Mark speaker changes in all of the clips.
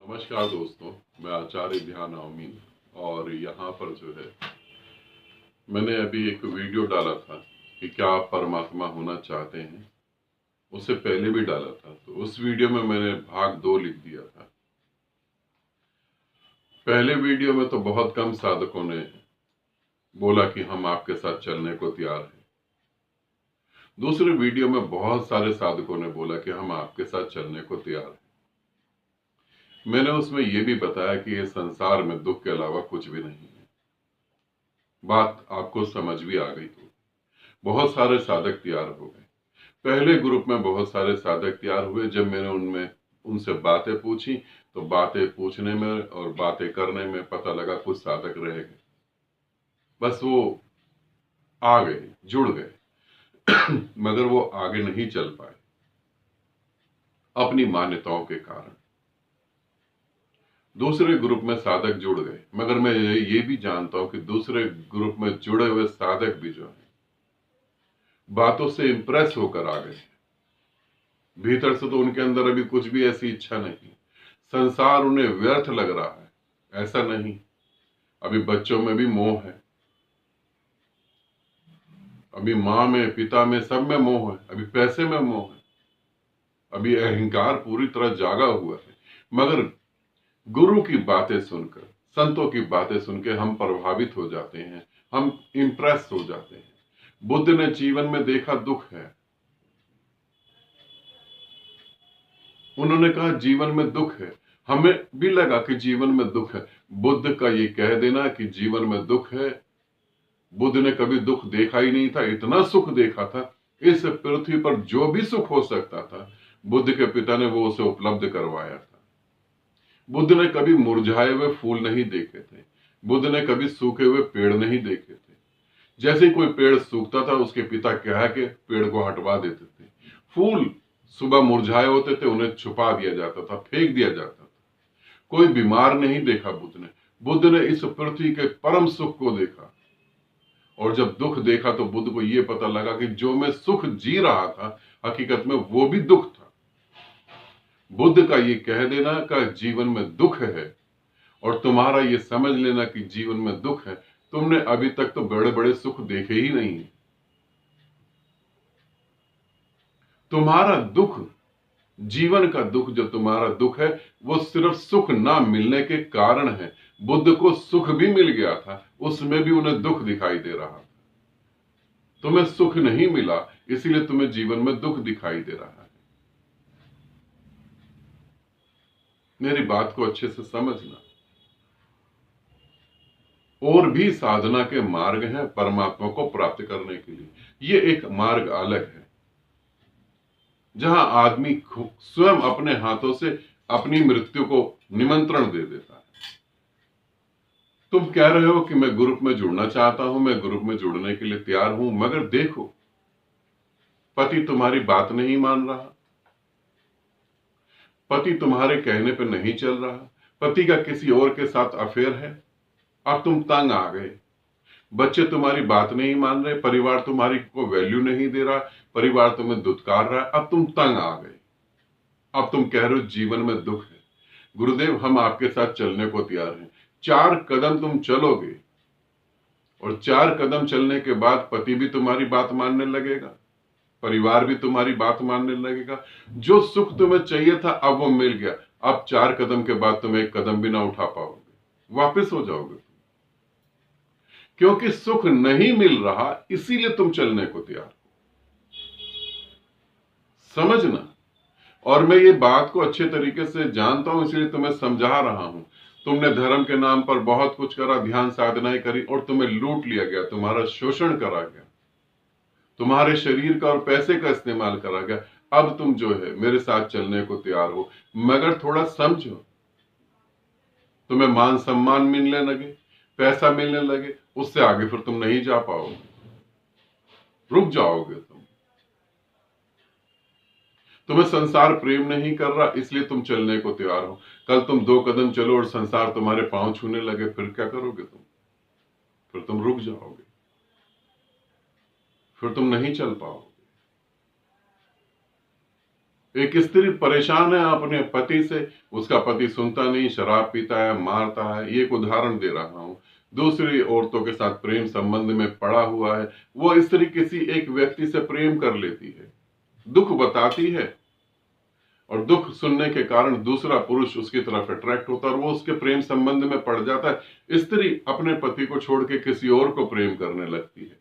Speaker 1: नमस्कार दोस्तों, मैं आचार्य ध्यान अमीन। और यहाँ पर जो है मैंने अभी एक वीडियो डाला था कि क्या आप परमात्मा होना चाहते हैं। उससे पहले भी डाला था, तो उस वीडियो में मैंने भाग 2 लिख दिया था। पहले वीडियो में तो बहुत कम साधकों ने बोला कि हम आपके साथ चलने को तैयार हैं। दूसरे वीडियो में बहुत सारे साधकों ने बोला कि हम आपके साथ चलने को तैयार हैं। मैंने उसमें यह भी बताया कि ये संसार में दुख के अलावा कुछ भी नहीं है। बात आपको समझ भी आ गई तो बहुत सारे साधक तैयार हो गए। पहले ग्रुप में बहुत सारे साधक तैयार हुए। जब मैंने उनसे बातें पूछी तो बातें पूछने में और बातें करने में पता लगा कुछ साधक रह गए। बस वो आ गए, जुड़ गए मगर वो आगे नहीं चल पाए अपनी मान्यताओं के कारण। दूसरे ग्रुप में साधक जुड़ गए, मगर मैं ये भी जानता हूं कि दूसरे ग्रुप में जुड़े हुए साधक भी जो है बातों से इंप्रेस होकर आ गए। भीतर से तो उनके अंदर अभी कुछ भी ऐसी इच्छा नहीं। संसार उन्हें व्यर्थ लग रहा है, ऐसा नहीं। अभी बच्चों में भी मोह है, अभी माँ में, पिता में, सब में मोह है, अभी पैसे में मोह है, अभी अहंकार पूरी तरह जागा हुआ है। मगर गुरु की बातें सुनकर, संतों की बातें सुनकर हम प्रभावित हो जाते हैं, हम इंप्रेस हो जाते हैं। बुद्ध ने जीवन में देखा दुख है, उन्होंने कहा जीवन में दुख है। हमें भी लगा कि जीवन में दुख है। बुद्ध का ये कह देना कि जीवन में दुख है, बुद्ध ने कभी दुख देखा ही नहीं था, इतना सुख देखा था। इस पृथ्वी पर जो भी सुख हो सकता था बुद्ध के पिता ने वो उसे उपलब्ध करवाया था। बुद्ध ने कभी मुरझाए हुए फूल नहीं देखे थे, बुद्ध ने कभी सूखे हुए पेड़ नहीं देखे थे। जैसे ही कोई पेड़ सूखता था उसके पिता कह के पेड़ को हटवा देते थे। फूल सुबह मुरझाए होते थे, उन्हें छुपा दिया जाता था, फेंक दिया जाता था। कोई बीमार नहीं देखा बुद्ध ने। बुद्ध ने इस पृथ्वी के परम सुख को देखा। और जब दुख देखा तो बुद्ध को यह पता लगा कि जो मैं सुख जी रहा था हकीकत में वो भी दुख था। बुद्ध का ये कह देना का जीवन में दुख है और तुम्हारा ये समझ लेना कि जीवन में दुख है, तुमने अभी तक तो बड़े बड़े सुख देखे ही नहीं। तुम्हारा दुख, जीवन का दुख, जो तुम्हारा दुख है वो सिर्फ सुख ना मिलने के कारण है। बुद्ध को सुख भी मिल गया था, उसमें भी उन्हें दुख दिखाई दे रहा था। तुम्हें सुख नहीं मिला इसीलिए तुम्हें जीवन में दुख दिखाई दे रहा है। मेरी बात को अच्छे से समझना। और भी साधना के मार्ग हैं परमात्मा को प्राप्त करने के लिए। ये एक मार्ग अलग है जहां आदमी स्वयं अपने हाथों से अपनी मृत्यु को निमंत्रण दे देता है। तुम कह रहे हो कि मैं ग्रुप में जुड़ना चाहता हूं, मैं ग्रुप में जुड़ने के लिए तैयार हूं, मगर देखो पति तुम्हारी बात नहीं मान रहा, पति तुम्हारे कहने पर नहीं चल रहा, पति का किसी और के साथ अफेयर है। अब तुम तंग आ गए। बच्चे तुम्हारी बात नहीं मान रहे, परिवार तुम्हारी को वैल्यू नहीं दे रहा, परिवार तुम्हें दुत्कार रहा है। अब तुम तंग आ गए। अब तुम कह रहे हो जीवन में दुख है। गुरुदेव हम आपके साथ चलने को तैयार हैं। 4 कदम तुम चलोगे और 4 कदम चलने के बाद पति भी तुम्हारी बात मानने लगेगा, परिवार भी तुम्हारी बात मानने लगेगा। जो सुख तुम्हें चाहिए था अब वो मिल गया। अब 4 कदम के बाद तुम एक कदम भी ना उठा पाओगे, वापस हो जाओगे। क्योंकि सुख नहीं मिल रहा इसीलिए तुम चलने को तैयार हो। समझना। और मैं ये बात को अच्छे तरीके से जानता हूं इसलिए तुम्हें समझा रहा हूं। तुमने धर्म के नाम पर बहुत कुछ करा, ध्यान साधनाएं करी और तुम्हें लूट लिया गया, तुम्हारा शोषण करा गया, तुम्हारे शरीर का और पैसे का इस्तेमाल करा गया। अब तुम जो है मेरे साथ चलने को तैयार हो, मगर थोड़ा समझो। तुम्हें मान सम्मान मिलने लगे, पैसा मिलने लगे, उससे आगे फिर तुम नहीं जा पाओगे, रुक जाओगे तुम। तुम्हें संसार प्रेम नहीं कर रहा इसलिए तुम चलने को तैयार हो। कल तुम 2 कदम चलो और संसार तुम्हारे पांव छूने लगे, फिर क्या करोगे तुम? फिर तुम रुक जाओगे, फिर तुम नहीं चल पाओगे। एक स्त्री परेशान है अपने पति से, उसका पति सुनता नहीं, शराब पीता है, मारता है, ये एक उदाहरण दे रहा हूं। दूसरी औरतों के साथ प्रेम संबंध में पड़ा हुआ है, वो स्त्री किसी एक व्यक्ति से प्रेम कर लेती है, दुख बताती है, और दुख सुनने के कारण दूसरा पुरुष उसकी तरफ अट्रैक्ट होता है और वो उसके प्रेम संबंध में पड़ जाता है। स्त्री अपने पति को छोड़ के किसी और को प्रेम करने लगती है,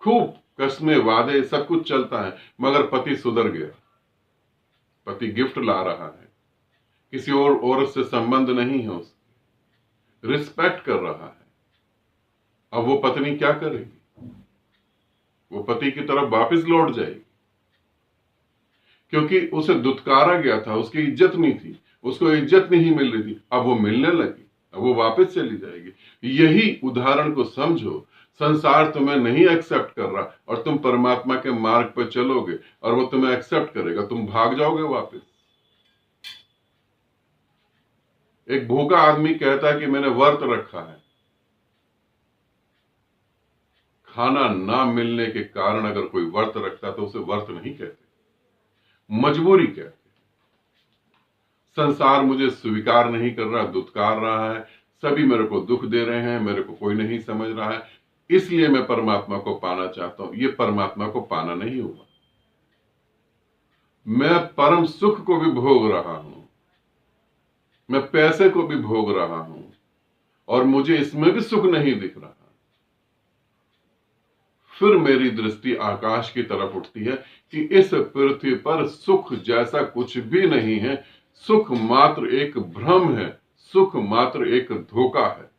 Speaker 1: खूब कस्में वादे सब कुछ चलता है, मगर पति सुधर गया, पति गिफ्ट ला रहा है, किसी और औरत से संबंध नहीं है, उसकी रिस्पेक्ट कर रहा है। अब वो पत्नी क्या करेगी? वो पति की तरफ वापस लौट जाएगी, क्योंकि उसे दुत्कारा गया था, उसकी इज्जत नहीं थी, उसको इज्जत नहीं मिल रही थी, अब वो मिलने लगी, अब वो वापस चली जाएगी। यही उदाहरण को समझो, संसार तुम्हें नहीं एक्सेप्ट कर रहा और तुम परमात्मा के मार्ग पर चलोगे और वो तुम्हें एक्सेप्ट करेगा, तुम भाग जाओगे वापस। एक भूखा आदमी कहता है कि मैंने व्रत रखा है, खाना ना मिलने के कारण अगर कोई व्रत रखता तो उसे व्रत नहीं कहते, मजबूरी कहते। संसार मुझे स्वीकार नहीं कर रहा, दुत्कार रहा है, सभी मेरे को दुख दे रहे हैं, मेरे को कोई नहीं समझ रहा है, इसलिए मैं परमात्मा को पाना चाहता हूं। ये परमात्मा को पाना नहीं हुआ। मैं परम सुख को भी भोग रहा हूं, मैं पैसे को भी भोग रहा हूं और मुझे इसमें भी सुख नहीं दिख रहा। फिर मेरी दृष्टि आकाश की तरफ उठती है कि इस पृथ्वी पर सुख जैसा कुछ भी नहीं है, सुख मात्र एक भ्रम है, सुख मात्र एक धोखा है।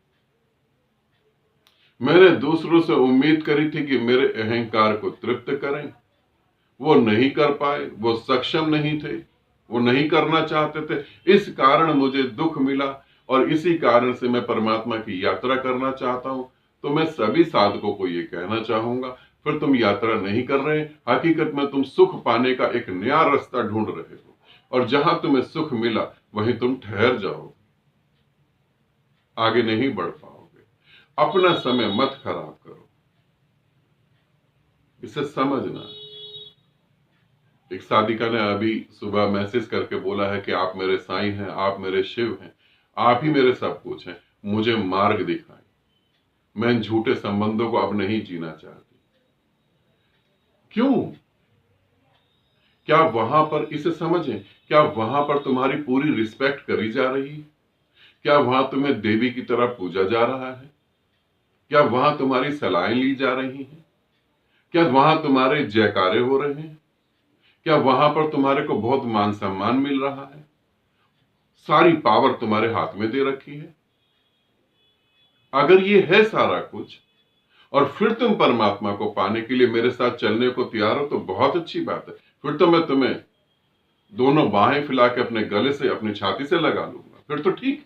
Speaker 1: मैंने दूसरों से उम्मीद करी थी कि मेरे अहंकार को तृप्त करें, वो नहीं कर पाए, वो सक्षम नहीं थे, वो नहीं करना चाहते थे, इस कारण मुझे दुख मिला और इसी कारण से मैं परमात्मा की यात्रा करना चाहता हूं। तो मैं सभी साधकों को ये कहना चाहूंगा, फिर तुम यात्रा नहीं कर रहे, हकीकत में तुम सुख पाने का एक नया रास्ता ढूंढ रहे हो और जहां तुम्हें सुख मिला वहीं तुम ठहर जाओ, आगे नहीं बढ़ पाओगे। अपना समय मत खराब करो, इसे समझना। एक साधिका ने अभी सुबह मैसेज करके बोला है कि आप मेरे साईं हैं, आप मेरे शिव हैं, आप ही मेरे सब कुछ हैं, मुझे मार्ग दिखाएं, मैं इन झूठे संबंधों को अब नहीं जीना चाहती। क्यों? क्या वहां पर, इसे समझें, क्या वहां पर तुम्हारी पूरी रिस्पेक्ट करी जा रही है? क्या वहां तुम्हें देवी की तरह पूजा जा रहा है? क्या वहां तुम्हारी सलाहें ली जा रही हैं? क्या वहां तुम्हारे जयकारे हो रहे हैं? क्या वहां पर तुम्हारे को बहुत मान सम्मान मिल रहा है? सारी पावर तुम्हारे हाथ में दे रखी है। अगर ये है सारा कुछ और फिर तुम परमात्मा को पाने के लिए मेरे साथ चलने को तैयार हो तो बहुत अच्छी बात है। फिर तो मैं तुम्हें दोनों बाहें फैला के अपने गले से, अपनी छाती से लगा लूंगा, फिर तो ठीक।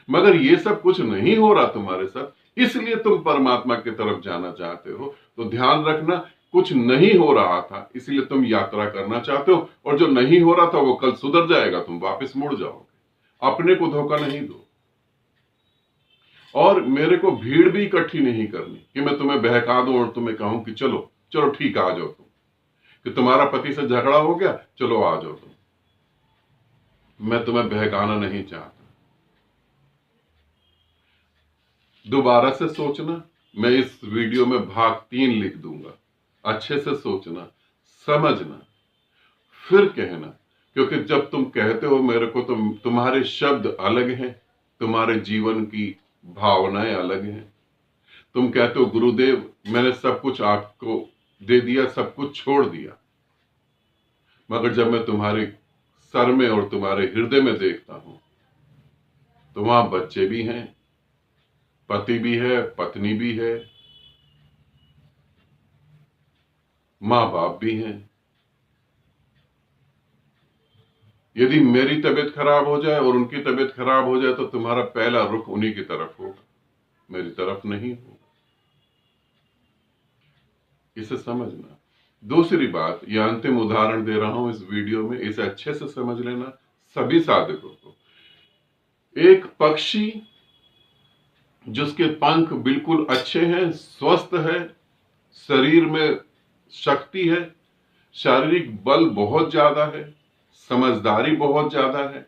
Speaker 1: मगर ये सब कुछ नहीं हो रहा तुम्हारे साथ, इसलिए तुम परमात्मा की तरफ जाना चाहते हो। तो ध्यान रखना, कुछ नहीं हो रहा था इसलिए तुम यात्रा करना चाहते हो, और जो नहीं हो रहा था वो कल सुधर जाएगा, तुम वापस मुड़ जाओगे। अपने को धोखा नहीं दो। और मेरे को भीड़ भी इकट्ठी नहीं करनी कि मैं तुम्हें बहका दूं और तुम्हें कहूं कि चलो चलो ठीक आ जाओ तुम, कि तुम्हारा पति से झगड़ा हो गया, चलो आ जाओ तुम। मैं तुम्हें बहकाना नहीं चाहता। दोबारा से सोचना, मैं इस वीडियो में भाग 3 लिख दूंगा, अच्छे से सोचना, समझना, फिर कहना। क्योंकि जब तुम कहते हो मेरे को, तो तुम्हारे शब्द अलग हैं, तुम्हारे जीवन की भावनाएं अलग हैं। तुम कहते हो गुरुदेव मैंने सब कुछ आपको दे दिया, सब कुछ छोड़ दिया, मगर जब मैं तुम्हारे सर में और तुम्हारे हृदय में देखता हूं तो वहां बच्चे भी हैं, पति भी है, पत्नी भी है, मां बाप भी हैं। यदि मेरी तबीयत खराब हो जाए और उनकी तबीयत खराब हो जाए तो तुम्हारा पहला रुख उन्हीं की तरफ होगा, मेरी तरफ नहीं होगा। इसे समझना। दूसरी बात, यह अंतिम उदाहरण दे रहा हूं इस वीडियो में, इसे अच्छे से समझ लेना सभी साधकों को। एक पक्षी जिसके पंख बिल्कुल अच्छे हैं, स्वस्थ है, शरीर में शक्ति है, शारीरिक बल बहुत ज्यादा है, समझदारी बहुत ज्यादा है,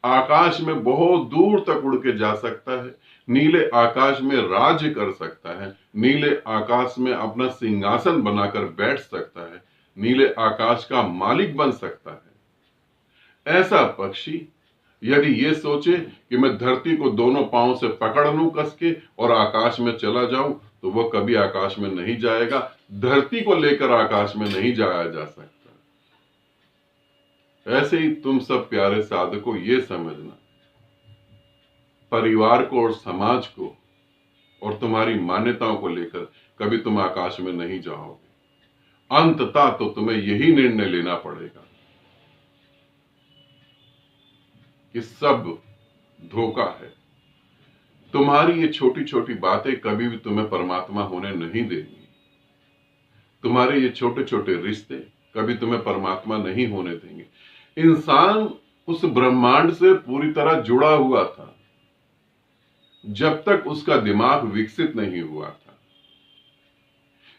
Speaker 1: आकाश में बहुत दूर तक उड़ के जा सकता है, नीले आकाश में राज्य कर सकता है, नीले आकाश में अपना सिंहासन बनाकर बैठ सकता है, नीले आकाश का मालिक बन सकता है। ऐसा पक्षी यदि ये सोचे कि मैं धरती को दोनों पांव से पकड़ लूं कस के और आकाश में चला जाऊं, तो वह कभी आकाश में नहीं जाएगा। धरती को लेकर आकाश में नहीं जाया जा सकता। ऐसे ही तुम सब प्यारे साधकों ये समझना, परिवार को और समाज को और तुम्हारी मान्यताओं को लेकर कभी तुम आकाश में नहीं जाओगे। अंततः तो तुम्हें यही निर्णय लेना पड़ेगा कि सब धोखा है। तुम्हारी ये छोटी छोटी बातें कभी भी तुम्हें परमात्मा होने नहीं देंगी। तुम्हारे ये छोटे छोटे रिश्ते कभी तुम्हें परमात्मा नहीं होने देंगे। इंसान उस ब्रह्मांड से पूरी तरह जुड़ा हुआ था जब तक उसका दिमाग विकसित नहीं हुआ था।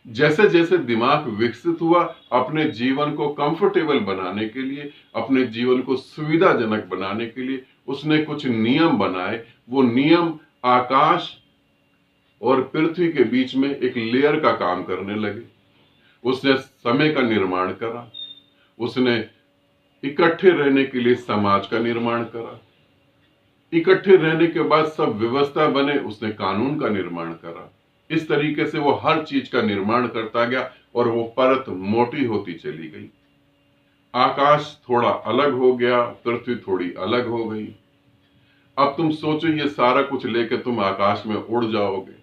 Speaker 1: जैसे जैसे दिमाग विकसित हुआ, अपने जीवन को कंफर्टेबल बनाने के लिए, अपने जीवन को सुविधाजनक बनाने के लिए उसने कुछ नियम बनाए। वो नियम आकाश और पृथ्वी के बीच में एक लेयर का काम करने लगे। उसने समय का निर्माण करा, उसने इकट्ठे रहने के लिए समाज का निर्माण करा, इकट्ठे रहने के बाद सब व्यवस्था बने, उसने कानून का निर्माण करा। इस तरीके से वो हर चीज का निर्माण करता गया और वो परत मोटी होती चली गई। आकाश थोड़ा अलग हो गया, पृथ्वी थोड़ी अलग हो गई। अब तुम सोचो ये सारा कुछ लेकर तुम आकाश में उड़ जाओगे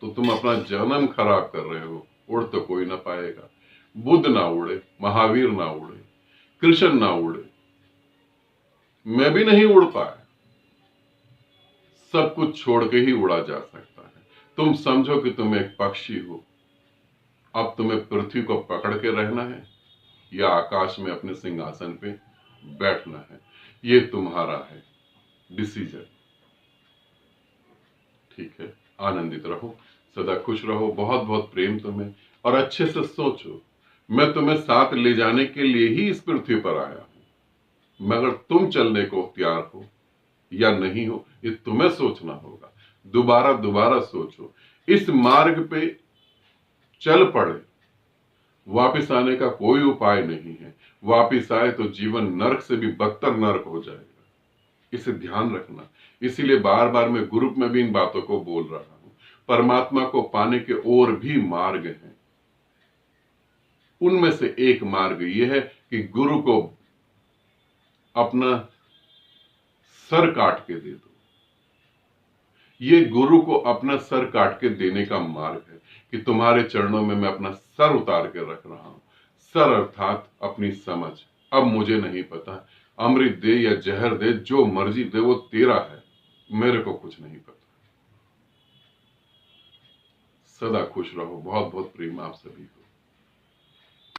Speaker 1: तो तुम अपना जन्म खराब कर रहे हो। उड़ तो कोई ना पाएगा। बुद्ध ना उड़े, महावीर ना उड़े, कृष्ण ना उड़े, मैं भी नहीं उड़ पाया। सब कुछ छोड़ के ही उड़ा जा सकता है। तुम समझो कि तुम एक पक्षी हो। अब तुम्हें पृथ्वी को पकड़ के रहना है या आकाश में अपने सिंहासन पे बैठना है, ये तुम्हारा है डिसीजन। ठीक है, आनंदित रहो, सदा खुश रहो, बहुत बहुत प्रेम तुम्हें, और अच्छे से सोचो, मैं तुम्हें साथ ले जाने के लिए ही इस पृथ्वी पर आया हूं, मगर तुम चलने को तैयार हो या नहीं हो ये तुम्हें सोचना होगा। दोबारा दोबारा सोचो। इस मार्ग पे चल पड़े, वापिस आने का कोई उपाय नहीं है। वापिस आए तो जीवन नरक से भी बदतर नरक हो जाएगा। इसे ध्यान रखना। इसीलिए बार बार मैं ग्रुप में भी इन बातों को बोल रहा हूं। परमात्मा को पाने के और भी मार्ग हैं। उनमें से एक मार्ग यह है कि गुरु को अपना सर काट के दे दो। ये गुरु को अपना सर काट के देने का मार्ग है कि तुम्हारे चरणों में मैं अपना सर उतार के रख रहा हूं। सर अर्थात अपनी समझ। अब मुझे नहीं पता, अमृत दे या जहर दे, जो मर्जी दे, वो तेरा है, मेरे को कुछ नहीं पता। सदा खुश रहो। बहुत बहुत प्रेम आप सभी को।